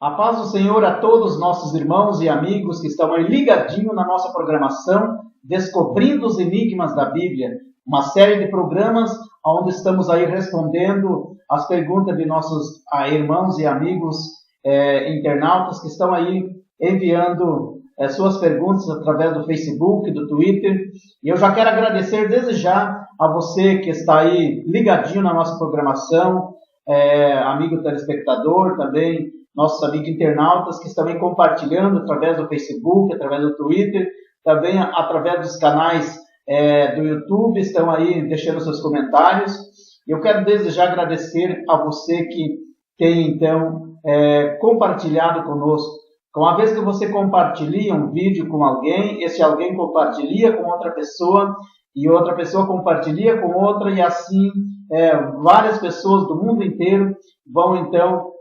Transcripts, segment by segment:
A paz do Senhor a todos os nossos irmãos e amigos que estão aí ligadinho na nossa programação, Descobrindo os Enigmas da Bíblia, uma série de programas onde estamos aí respondendo as perguntas de nossos irmãos e amigos internautas que estão aí enviando suas perguntas através do Facebook, do Twitter. E eu já quero agradecer desde já a você que está aí ligadinho na nossa programação, amigo telespectador, também nossos amigos internautas que estão aí compartilhando através do Facebook, através do Twitter, também através dos canais do YouTube, estão aí deixando seus comentários. Eu quero desde já agradecer a você que tem, então, compartilhado conosco. Uma vez que você compartilha um vídeo com alguém, esse alguém compartilha com outra pessoa, e outra pessoa compartilha com outra, e assim várias pessoas do mundo inteiro vão, então,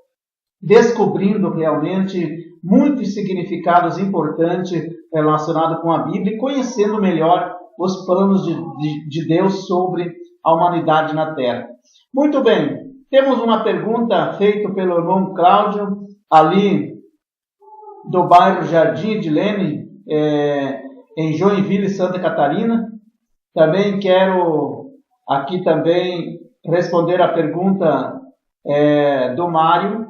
descobrindo realmente muitos significados importantes relacionados com a Bíblia e conhecendo melhor os planos de Deus sobre a humanidade na Terra. Muito bem, temos uma pergunta feita pelo irmão Cláudio, ali do bairro Jardim de Leme, em Joinville, Santa Catarina. Também quero aqui também responder a pergunta do Mário,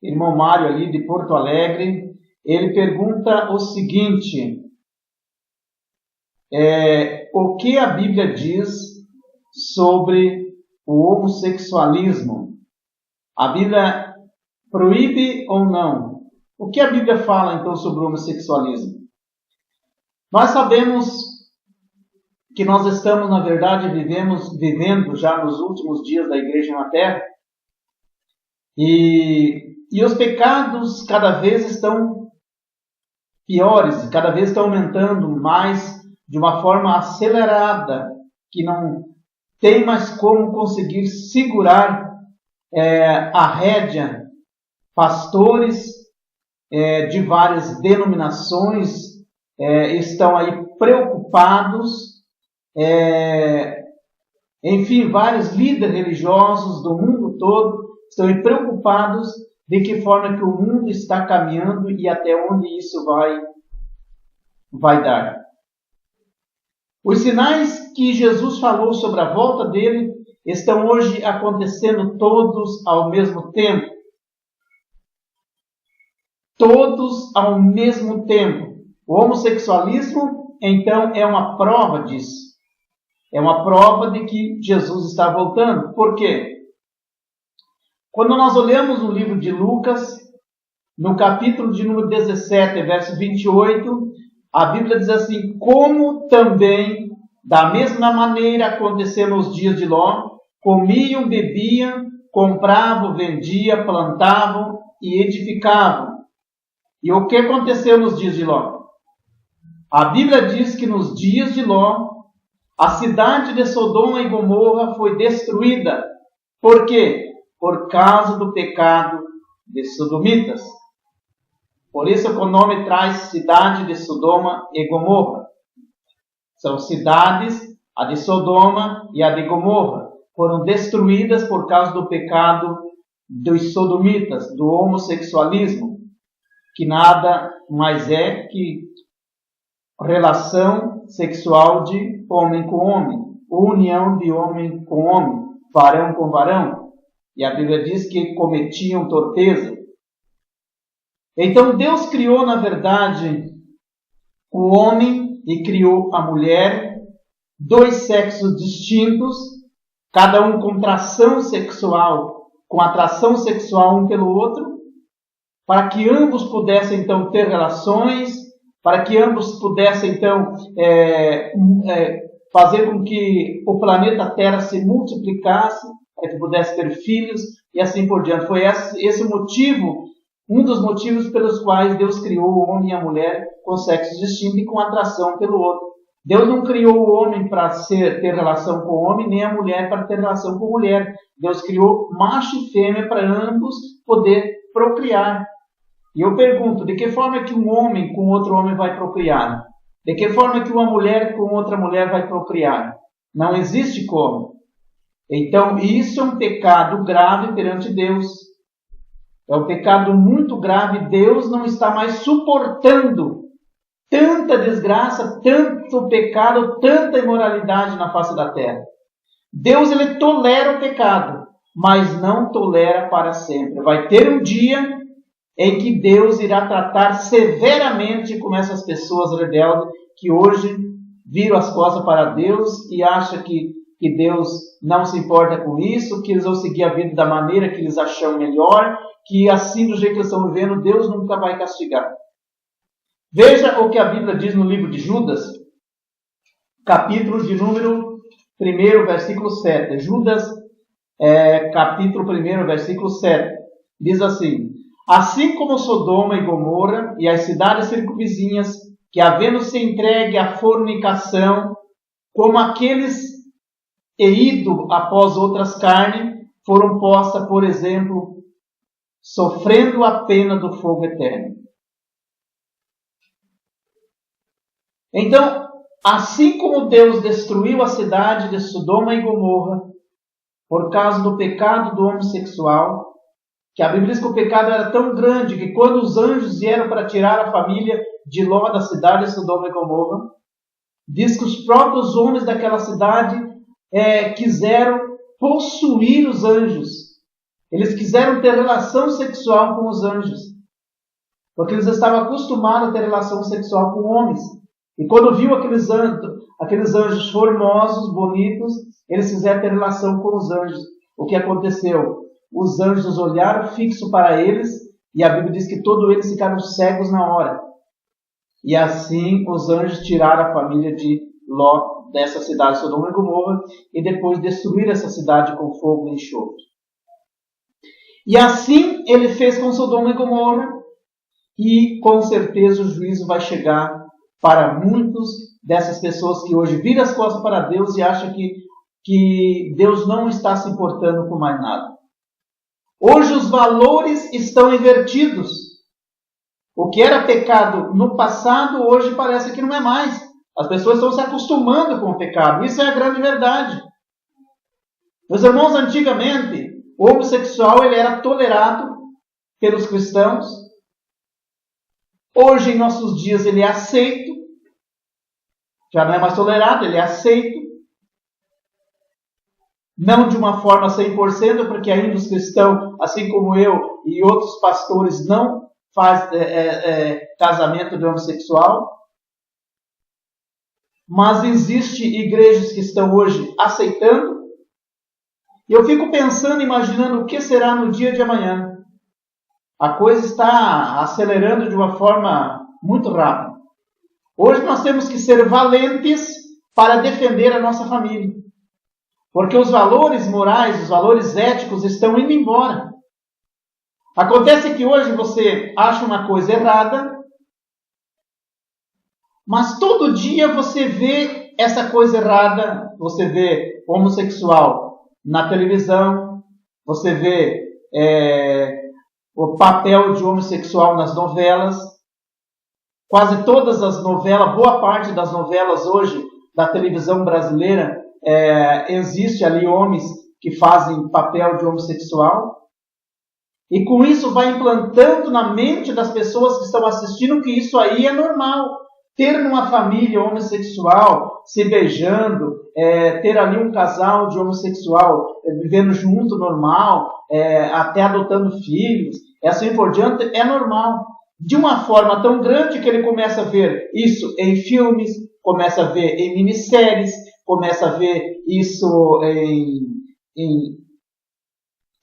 irmão Mário ali de Porto Alegre. Ele pergunta o seguinte: o que a Bíblia diz sobre o homossexualismo? A Bíblia proíbe ou não? O que a Bíblia fala então sobre o homossexualismo? Nós sabemos que nós estamos, na verdade, vivendo já nos últimos dias da Igreja na Terra, e os pecados cada vez estão piores, cada vez estão aumentando mais de uma forma acelerada, que não tem mais como conseguir segurar a rédea. Pastores de várias denominações estão aí preocupados, enfim, vários líderes religiosos do mundo todo estão aí preocupados de que forma que o mundo está caminhando e até onde isso vai dar. Os sinais que Jesus falou sobre a volta dele estão hoje acontecendo todos ao mesmo tempo. Todos ao mesmo tempo. O homossexualismo, então, é uma prova disso. É uma prova de que Jesus está voltando. Por quê? Quando nós olhamos o livro de Lucas, no capítulo de número 17, verso 28, a Bíblia diz assim: como também, da mesma maneira, aconteceu nos dias de Ló, comiam, bebiam, compravam, vendiam, plantavam e edificavam. E o que aconteceu nos dias de Ló? A Bíblia diz que nos dias de Ló, a cidade de Sodoma e Gomorra foi destruída. Por quê? Por causa do pecado de sodomitas. Por isso que o nome traz cidade de Sodoma e Gomorra. São cidades, a de Sodoma e a de Gomorra, foram destruídas por causa do pecado dos sodomitas, do homossexualismo, que nada mais é que relação sexual de homem com homem, união de homem com homem, varão com varão. E a Bíblia diz que cometiam torpeza. Então Deus criou, na verdade, o homem e criou a mulher, dois sexos distintos, cada um com atração sexual um pelo outro, para que ambos pudessem, então, ter relações, para que ambos pudessem, então, fazer com que o planeta Terra se multiplicasse, para que pudesse ter filhos, e assim por diante. Foi esse o motivo, um dos motivos pelos quais Deus criou o homem e a mulher com sexos distintos e com atração pelo outro. Deus não criou o homem para ter relação com o homem, nem a mulher para ter relação com a mulher. Deus criou macho e fêmea para ambos poder procriar. E eu pergunto, de que forma que um homem com outro homem vai procriar? De que forma que uma mulher com outra mulher vai procriar? Não existe como. Então, isso é um pecado grave perante Deus. É um pecado muito grave. Deus não está mais suportando tanta desgraça, tanto pecado, tanta imoralidade na face da terra. Deus, ele tolera o pecado, mas não tolera para sempre. Vai ter um dia em que Deus irá tratar severamente com essas pessoas rebeldes que hoje viram as costas para Deus e acham que Deus não se importa com isso, que eles vão seguir a vida da maneira que eles acham melhor, que assim do jeito que eles estão vivendo, Deus nunca vai castigar. Veja o que a Bíblia diz no livro de Judas, capítulo de número 1, versículo 7. Judas, capítulo 1, versículo 7. Diz assim: assim como Sodoma e Gomorra e as cidades circunvizinhas, que havendo se entregue à fornicação, como aqueles ido após outras carnes, foram postas, por exemplo, sofrendo a pena do fogo eterno. Então, assim como Deus destruiu a cidade de Sodoma e Gomorra por causa do pecado do homossexual, que a Bíblia diz que o pecado era tão grande que quando os anjos vieram para tirar a família de Ló da cidade de Sodoma e Gomorra, diz que os próprios homens daquela cidade quiseram possuir os anjos. Eles quiseram ter relação sexual com os anjos, porque eles estavam acostumados a ter relação sexual com homens. E quando viu aqueles anjos formosos, bonitos, eles quiseram ter relação com os anjos. O que aconteceu? Os anjos olharam fixo para eles, e a Bíblia diz que todos eles ficaram cegos na hora. E assim os anjos tiraram a família de Ló dessa cidade de Sodoma e Gomorra, e depois destruíram essa cidade com fogo e enxofre. E assim ele fez com Sodoma e Gomorra, e com certeza o juízo vai chegar para muitos dessas pessoas que hoje viram as costas para Deus e acham que Deus não está se importando com mais nada. Hoje os valores estão invertidos. O que era pecado no passado, hoje parece que não é mais. As pessoas estão se acostumando com o pecado. Isso é a grande verdade. Meus irmãos, antigamente, o homossexual ele era tolerado pelos cristãos. Hoje, em nossos dias, ele é aceito. Já não é mais tolerado, ele é aceito. Não de uma forma 100%, porque ainda os cristãos, assim como eu e outros pastores, não fazem casamento de homossexual. Mas existem igrejas que estão hoje aceitando. E eu fico pensando, imaginando o que será no dia de amanhã. A coisa está acelerando de uma forma muito rápida. Hoje nós temos que ser valentes para defender a nossa família. Porque os valores morais, os valores éticos estão indo embora. Acontece que hoje você acha uma coisa errada, mas todo dia você vê essa coisa errada, você vê homossexual na televisão, você vê o papel de homossexual nas novelas. Quase todas as novelas, boa parte das novelas hoje da televisão brasileira, existe ali homens que fazem papel de homossexual. E com isso vai implantando na mente das pessoas que estão assistindo que isso aí é normal. Ter uma família homossexual, se beijando, ter ali um casal de homossexual vivendo junto, normal, até adotando filhos, e assim por diante, é normal. De uma forma tão grande que ele começa a ver isso em filmes, começa a ver em minisséries, começa a ver isso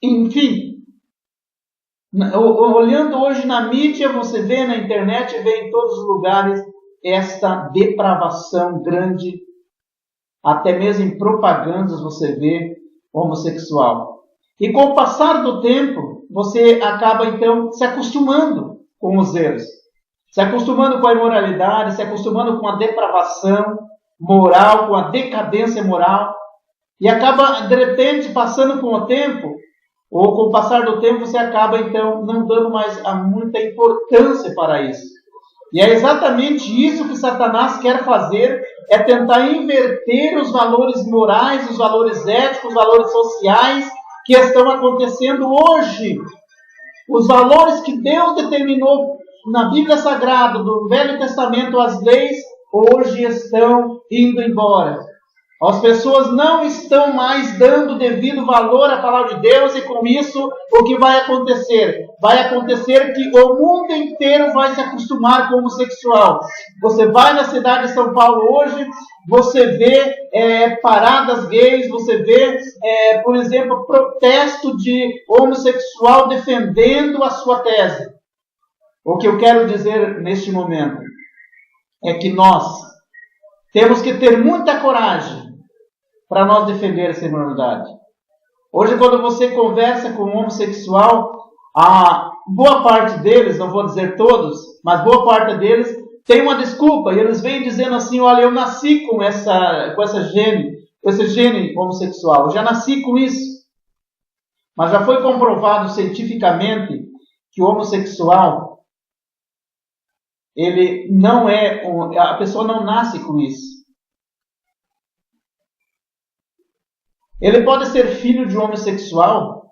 enfim. Olhando hoje na mídia, você vê na internet, vê em todos os lugares esta depravação grande, até mesmo em propagandas você vê homossexual. E com o passar do tempo, você acaba então se acostumando com os erros, se acostumando com a imoralidade, se acostumando com a depravação moral, com a decadência moral, e acaba de repente passando com o tempo, ou com o passar do tempo você acaba então não dando mais muita importância para isso. E é exatamente isso que Satanás quer fazer, é tentar inverter os valores morais, os valores éticos, os valores sociais que estão acontecendo hoje Os valores que Deus determinou na Bíblia Sagrada, do Velho Testamento, as leis, hoje estão indo embora. As pessoas não estão mais dando devido valor à palavra de Deus, e com isso, o que vai acontecer? Vai acontecer que o mundo inteiro vai se acostumar com o homossexual. Você vai na cidade de São Paulo hoje, você vê paradas gays, você vê, por exemplo, protesto de homossexual defendendo a sua tese. O que eu quero dizer neste momento é que nós temos que ter muita coragem para nós defender essa imoralidade. Hoje, quando você conversa com um homossexual, a boa parte deles, não vou dizer todos, mas boa parte deles tem uma desculpa, e eles vêm dizendo assim: olha, eu nasci com esse gene homossexual, eu já nasci com isso. Mas já foi comprovado cientificamente que o homossexual, ele não a pessoa não nasce com isso. Ele pode ser filho de um homossexual,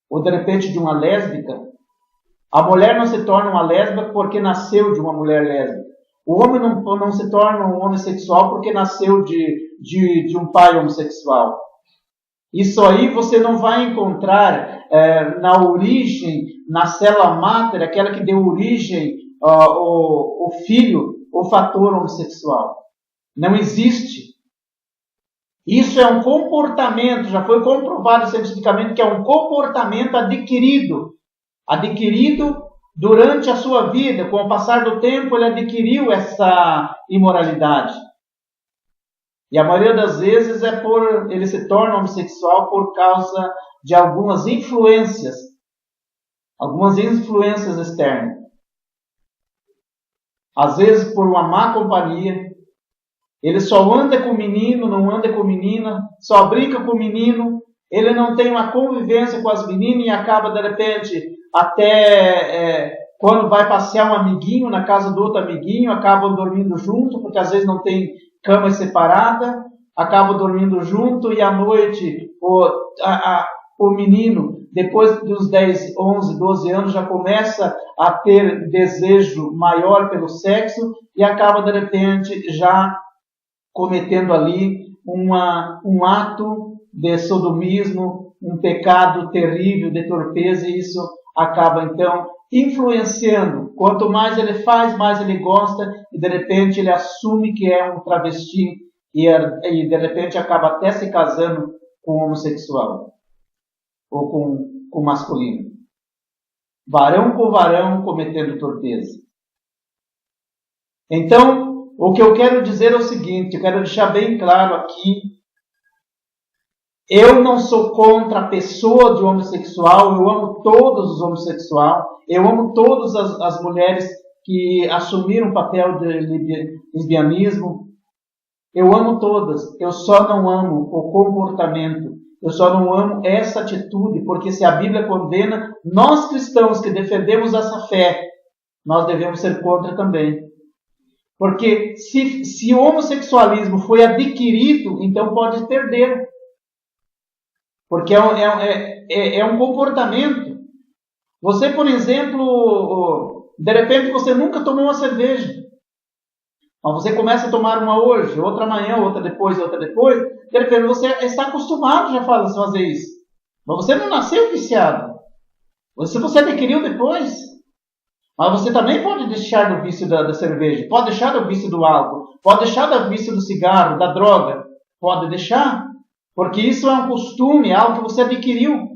ou de repente de uma lésbica. A mulher não se torna uma lésbica porque nasceu de uma mulher lésbica. O homem não se torna um homossexual porque nasceu de um pai homossexual. Isso aí você não vai encontrar na origem, na célula máter, aquela que deu origem ao filho, o fator homossexual. Não existe. Isso é um comportamento, já foi comprovado cientificamente que é um comportamento adquirido durante a sua vida. Com o passar do tempo, ele adquiriu essa imoralidade. E a maioria das vezes ele se torna homossexual por causa de algumas influências externas. Às vezes por uma má companhia. Ele só anda com o menino, não anda com a menina, só brinca com o menino, ele não tem uma convivência com as meninas e acaba, de repente, até quando vai passear um amiguinho na casa do outro amiguinho, acabam dormindo junto, porque às vezes não tem cama separada, acabam dormindo junto, e à noite o menino, depois dos 10, 11, 12 anos, já começa a ter desejo maior pelo sexo e acaba, de repente, já cometendo ali um ato de sodomismo, um pecado terrível de torpeza, e isso acaba então influenciando. Quanto mais ele faz, mais ele gosta, e de repente ele assume que é um travesti, e de repente acaba até se casando com um homossexual, ou com masculino. Varão com varão cometendo torpeza. Então, o que eu quero dizer é o seguinte, eu quero deixar bem claro aqui: eu não sou contra a pessoa de homossexual, eu amo todos os homossexuais, eu amo todas as mulheres que assumiram o papel de lesbianismo, eu amo todas, eu só não amo o comportamento, eu só não amo essa atitude, porque se a Bíblia condena, nós cristãos que defendemos essa fé, nós devemos ser contra também. Porque se o homossexualismo foi adquirido, então pode perder. Porque é um comportamento. Você, por exemplo, de repente você nunca tomou uma cerveja. Mas você começa a tomar uma hoje, outra amanhã, outra depois. De repente você está acostumado já a fazer isso. Mas você não nasceu viciado. Você adquiriu depois. Mas você também pode deixar do vício da cerveja, pode deixar do vício do álcool, pode deixar do vício do cigarro, da droga, pode deixar, porque isso é um costume, é algo que você adquiriu.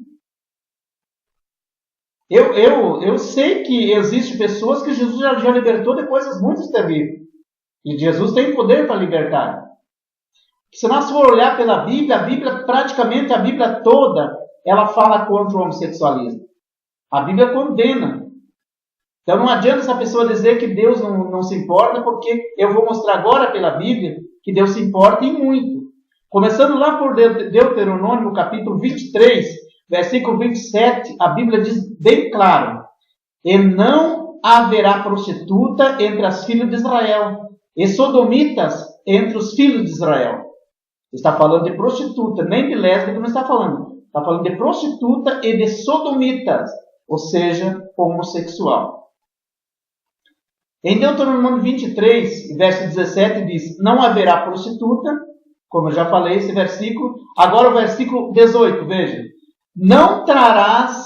Eu sei que existem pessoas que Jesus já libertou de coisas muito terríveis, e Jesus tem poder para libertar. Se nós for olhar pela Bíblia, praticamente a Bíblia toda, ela fala contra o homossexualismo. A Bíblia condena. Então não adianta essa pessoa dizer que Deus não se importa, porque eu vou mostrar agora pela Bíblia que Deus se importa em muito. Começando lá por Deuteronômio, capítulo 23, versículo 27, a Bíblia diz bem claro: e não haverá prostituta entre as filhas de Israel, e sodomitas entre os filhos de Israel. Está falando de prostituta, nem de lésbica não está falando. Está falando de prostituta e de sodomitas. ou seja, homossexual. Em Deuteronômio 23, verso 17, diz: não haverá prostituta, como eu já falei esse versículo. Agora o versículo 18, veja: não trarás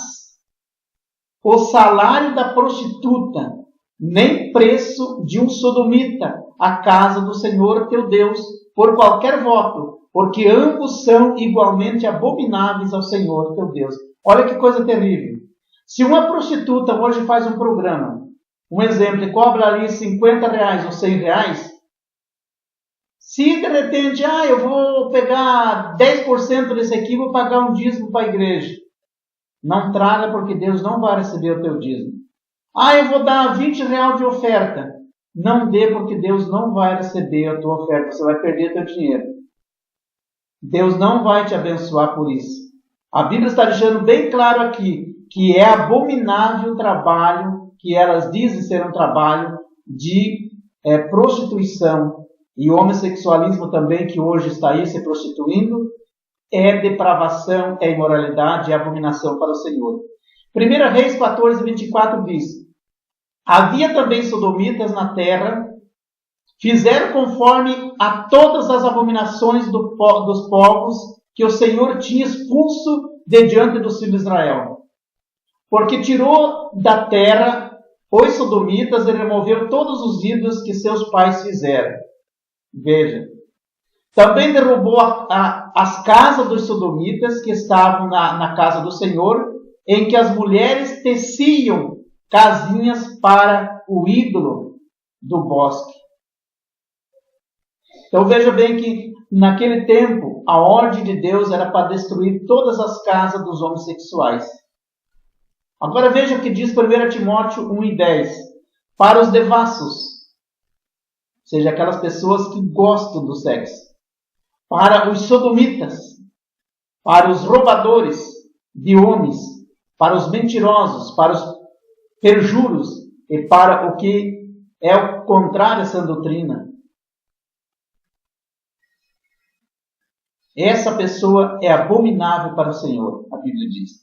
o salário da prostituta, nem preço de um sodomita, à casa do Senhor teu Deus, por qualquer voto, porque ambos são igualmente abomináveis ao Senhor teu Deus. Olha que coisa terrível. Se uma prostituta hoje faz um programa, um exemplo, e cobra ali R$50 ou R$100, se de repente, eu vou pegar 10% desse aqui e vou pagar um dízimo para a igreja. Não traga, porque Deus não vai receber o teu dízimo. Eu vou dar R$20 de oferta. Não dê, porque Deus não vai receber a tua oferta. Você vai perder teu dinheiro. Deus não vai te abençoar por isso. A Bíblia está deixando bem claro aqui que é abominável o trabalho, que elas dizem ser um trabalho de prostituição e homossexualismo também, que hoje está aí se prostituindo, é depravação, é imoralidade, é abominação para o Senhor. 1 Reis 14, 24 diz: havia também sodomitas na terra, fizeram conforme a todas as abominações dos povos que o Senhor tinha expulso de diante dos filhos de Israel. Porque tirou da terra os sodomitas e removeu todos os ídolos que seus pais fizeram. Veja. Também derrubou as casas dos sodomitas que estavam na casa do Senhor, em que as mulheres teciam casinhas para o ídolo do bosque. Então veja bem que naquele tempo a ordem de Deus era para destruir todas as casas dos homossexuais. Agora veja o que diz 1 Timóteo 1:10. Para os devassos, ou seja, aquelas pessoas que gostam do sexo. Para os sodomitas, para os roubadores de homens, para os mentirosos, para os perjuros e para o que é o contrário dessa doutrina. Essa pessoa é abominável para o Senhor, a Bíblia diz.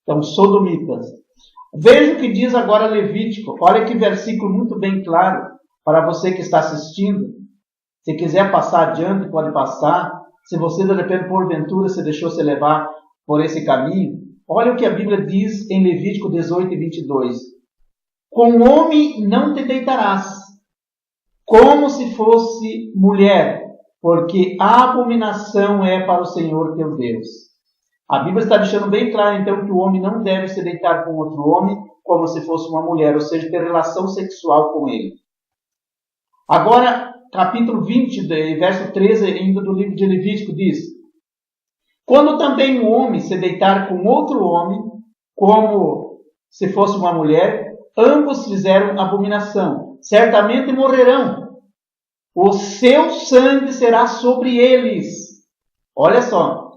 Então, sodomitas. Veja o que diz agora Levítico. Olha que versículo muito bem claro para você que está assistindo. Se quiser passar adiante, pode passar. Se você, de repente, porventura, se deixou se levar por esse caminho, olha o que a Bíblia diz em Levítico 18 e 22. Com homem não te deitarás, como se fosse mulher, porque a abominação é para o Senhor teu Deus. A Bíblia está deixando bem claro, então, que o homem não deve se deitar com outro homem, como se fosse uma mulher, ou seja, ter relação sexual com ele. Agora, capítulo 20, verso 13, ainda do livro de Levítico, diz: quando também um homem se deitar com outro homem, como se fosse uma mulher, ambos fizeram abominação, certamente morrerão. O seu sangue será sobre eles. Olha só.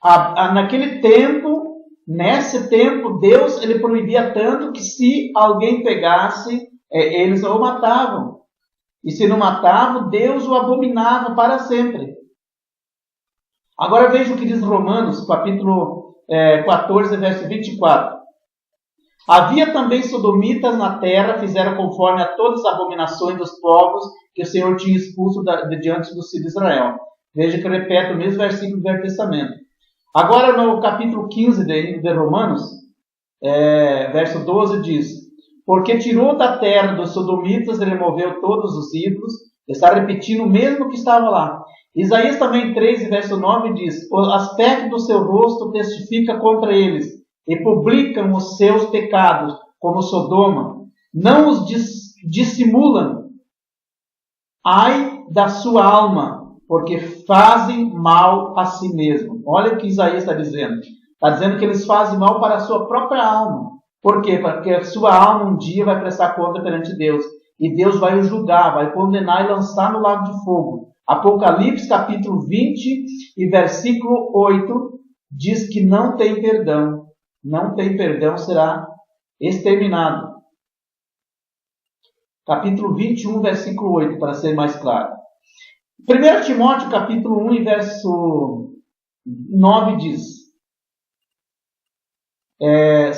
Naquele tempo, nesse tempo, Deus ele proibia tanto que se alguém pegasse, eles o matavam. E se não matavam, Deus o abominava para sempre. Agora veja o que diz Romanos, capítulo 14, verso 24. Havia também sodomitas na terra, fizeram conforme a todas as abominações dos povos que o Senhor tinha expulso de diante dos filhos de Israel. Veja que repete o mesmo versículo do Velho Testamento. Agora no capítulo 15 de Romanos, verso 12 diz: porque tirou da terra dos sodomitas e removeu todos os ídolos. Está repetindo o mesmo que estava lá. Isaías também 3, verso 9 diz: o aspecto do seu rosto testifica contra eles, e publicam os seus pecados, como Sodoma. Não os dissimulam. Ai da sua alma, porque fazem mal a si mesmo. Olha o que Isaías está dizendo. Está dizendo que eles fazem mal para a sua própria alma. Por quê? Porque a sua alma um dia vai prestar conta perante Deus. E Deus vai o julgar, vai condenar e lançar no lago de fogo. Apocalipse capítulo 20 e versículo 8 diz que não tem perdão. Não tem perdão, será exterminado. Capítulo 21, versículo 8, para ser mais claro. 1 Timóteo capítulo 1 e verso 9 diz: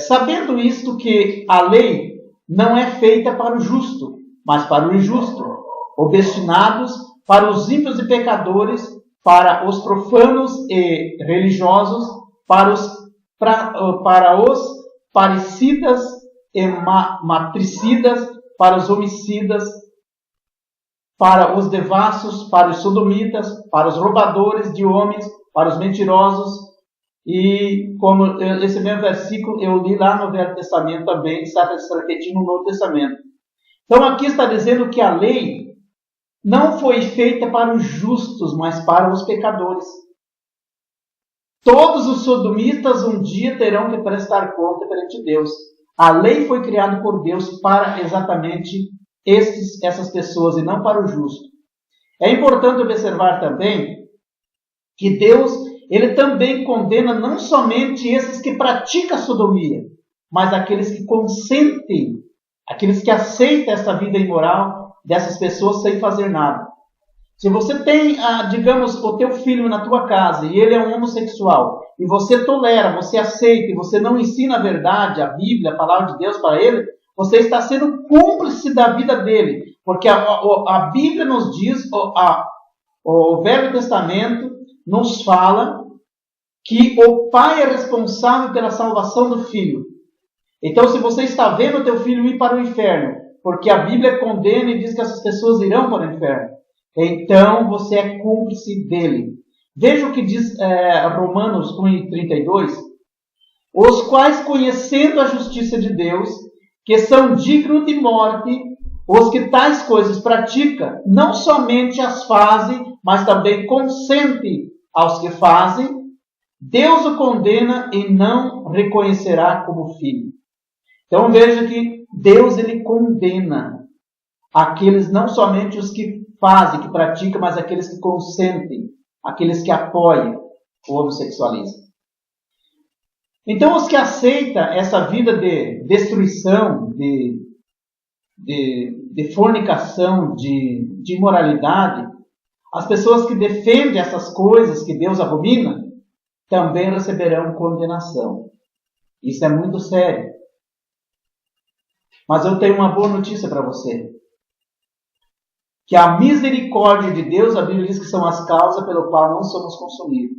sabendo isto que a lei não é feita para o justo, mas para o injusto, ou destinados para os ímpios e pecadores, para os profanos e religiosos, para os parricidas e matricidas, para os homicidas, para os devassos, para os sodomitas, para os roubadores de homens, para os mentirosos. E como esse mesmo versículo eu li lá no Velho Testamento também, está se repetindo no Novo Testamento. Então aqui está dizendo que a lei não foi feita para os justos, mas para os pecadores. Todos os sodomitas um dia terão que prestar conta perante Deus. A lei foi criada por Deus para exatamente essas pessoas e não para o justo. É importante observar também que Deus, ele também condena não somente esses que praticam a sodomia, mas aqueles que consentem, aqueles que aceitam essa vida imoral dessas pessoas sem fazer nada. Se você tem, digamos, o teu filho na tua casa e ele é um homossexual, e você tolera, você aceita, e você não ensina a verdade, a Bíblia, a palavra de Deus para ele, você está sendo cúmplice da vida dele. Porque a Bíblia nos diz, o Velho Testamento nos fala que o pai é responsável pela salvação do filho. Então, se você está vendo o teu filho ir para o inferno, porque a Bíblia condena e diz que essas pessoas irão para o inferno, então você é cúmplice dele. Veja o que diz Romanos 1:32, os quais, conhecendo a justiça de Deus, que são dignos de morte, os que tais coisas praticam, não somente as fazem, mas também consentem aos que fazem, Deus o condena e não reconhecerá como filho. Então veja que Deus, ele condena aqueles, não somente os que fazem, que praticam, mas aqueles que consentem, aqueles que apoiam o homossexualismo. Então os que aceitam essa vida de destruição, de fornicação, de imoralidade, as pessoas que defendem essas coisas que Deus abomina, também receberão condenação. Isso é muito sério. Mas eu tenho uma boa notícia para você. Que a misericórdia de Deus, a Bíblia diz que são as causas pelo qual não somos consumidos.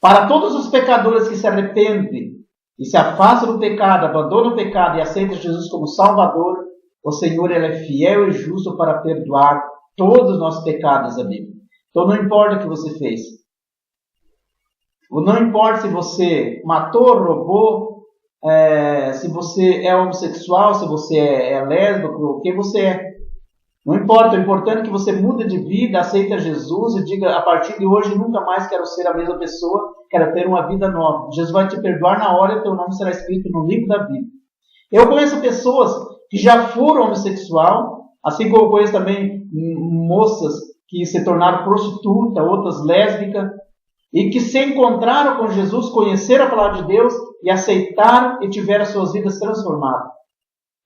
Para todos os pecadores que se arrependem e se afastam do pecado, abandonam o pecado e aceitam Jesus como Salvador, o Senhor, ele é fiel e justo para perdoar todos os nossos pecados, a Bíblia. Então não importa o que você fez. Não importa se você matou, roubou, se você é homossexual, se você é lésbico, o que você é. Não importa, o importante é que você mude de vida, aceita Jesus e diga, a partir de hoje nunca mais quero ser a mesma pessoa, quero ter uma vida nova. Jesus vai te perdoar na hora e teu nome será escrito no livro da vida. Eu conheço pessoas que já foram homossexual, assim como eu conheço também moças que se tornaram prostitutas, outras lésbicas, e que se encontraram com Jesus, conheceram a palavra de Deus e aceitaram e tiveram suas vidas transformadas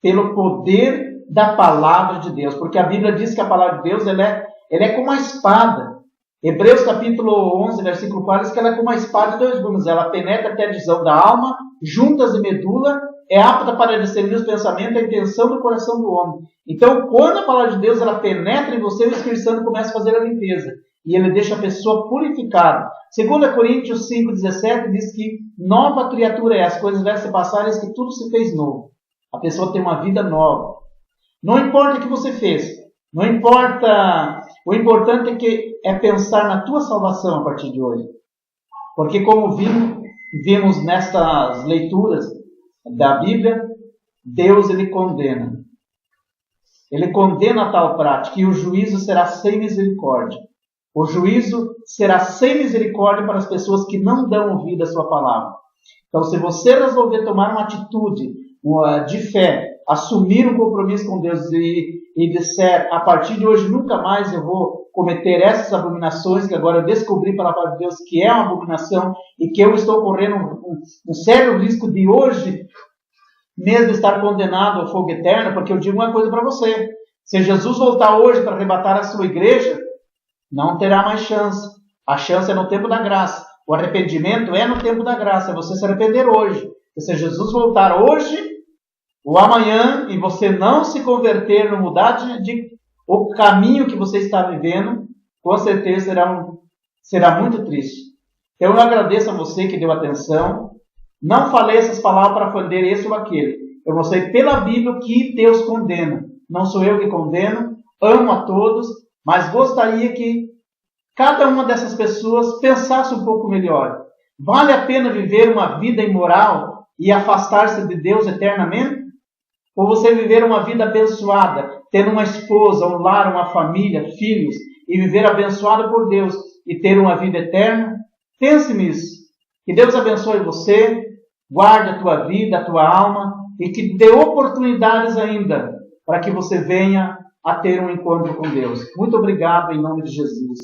pelo poder da palavra de Deus, porque a Bíblia diz que a palavra de Deus ela é como uma espada. Hebreus capítulo 11, versículo 4 diz que ela é como uma espada de dois gumes, ela penetra até a divisão da alma, juntas e medula, é apta para discernir os pensamentos e a intenção do coração do homem. Então, quando a palavra de Deus ela penetra em você, o Espírito Santo começa a fazer a limpeza e ele deixa a pessoa purificada. 2 Coríntios 5,17 diz que nova criatura é, as coisas velhas se passaram, diz que tudo se fez novo. A pessoa tem uma vida nova. Não importa o que você fez, não importa, o importante é pensar na tua salvação a partir de hoje. Porque como vimos nestas leituras da Bíblia, Deus ele condena. Ele condena a tal prática e o juízo será sem misericórdia. O juízo será sem misericórdia para as pessoas que não dão ouvido à sua palavra. Então, se você resolver tomar uma atitude de fé, assumir um compromisso com Deus e disser, a partir de hoje nunca mais eu vou cometer essas abominações, que agora eu descobri pela palavra de Deus que é uma abominação e que eu estou correndo um sério risco de hoje mesmo estar condenado ao fogo eterno, porque eu digo uma coisa para você, se Jesus voltar hoje para arrebatar a sua igreja, não terá mais chance. A chance é no tempo da graça. O arrependimento é no tempo da graça, é você se arrepender hoje. E se Jesus voltar hoje ou amanhã e você não se converter, não mudar o caminho que você está vivendo, com certeza será muito triste. Então eu agradeço a você que deu atenção. Não falei essas palavras para ofender esse ou aquele. Eu mostrei pela Bíblia que Deus condena. Não sou eu que condeno, amo a todos, mas gostaria que cada uma dessas pessoas pensasse um pouco melhor. Vale a pena viver uma vida imoral e afastar-se de Deus eternamente? Ou você viver uma vida abençoada, tendo uma esposa, um lar, uma família, filhos, e viver abençoado por Deus e ter uma vida eterna? Pense nisso. Que Deus abençoe você, guarde a tua vida, a tua alma, e que dê oportunidades ainda para que você venha a ter um encontro com Deus. Muito obrigado em nome de Jesus.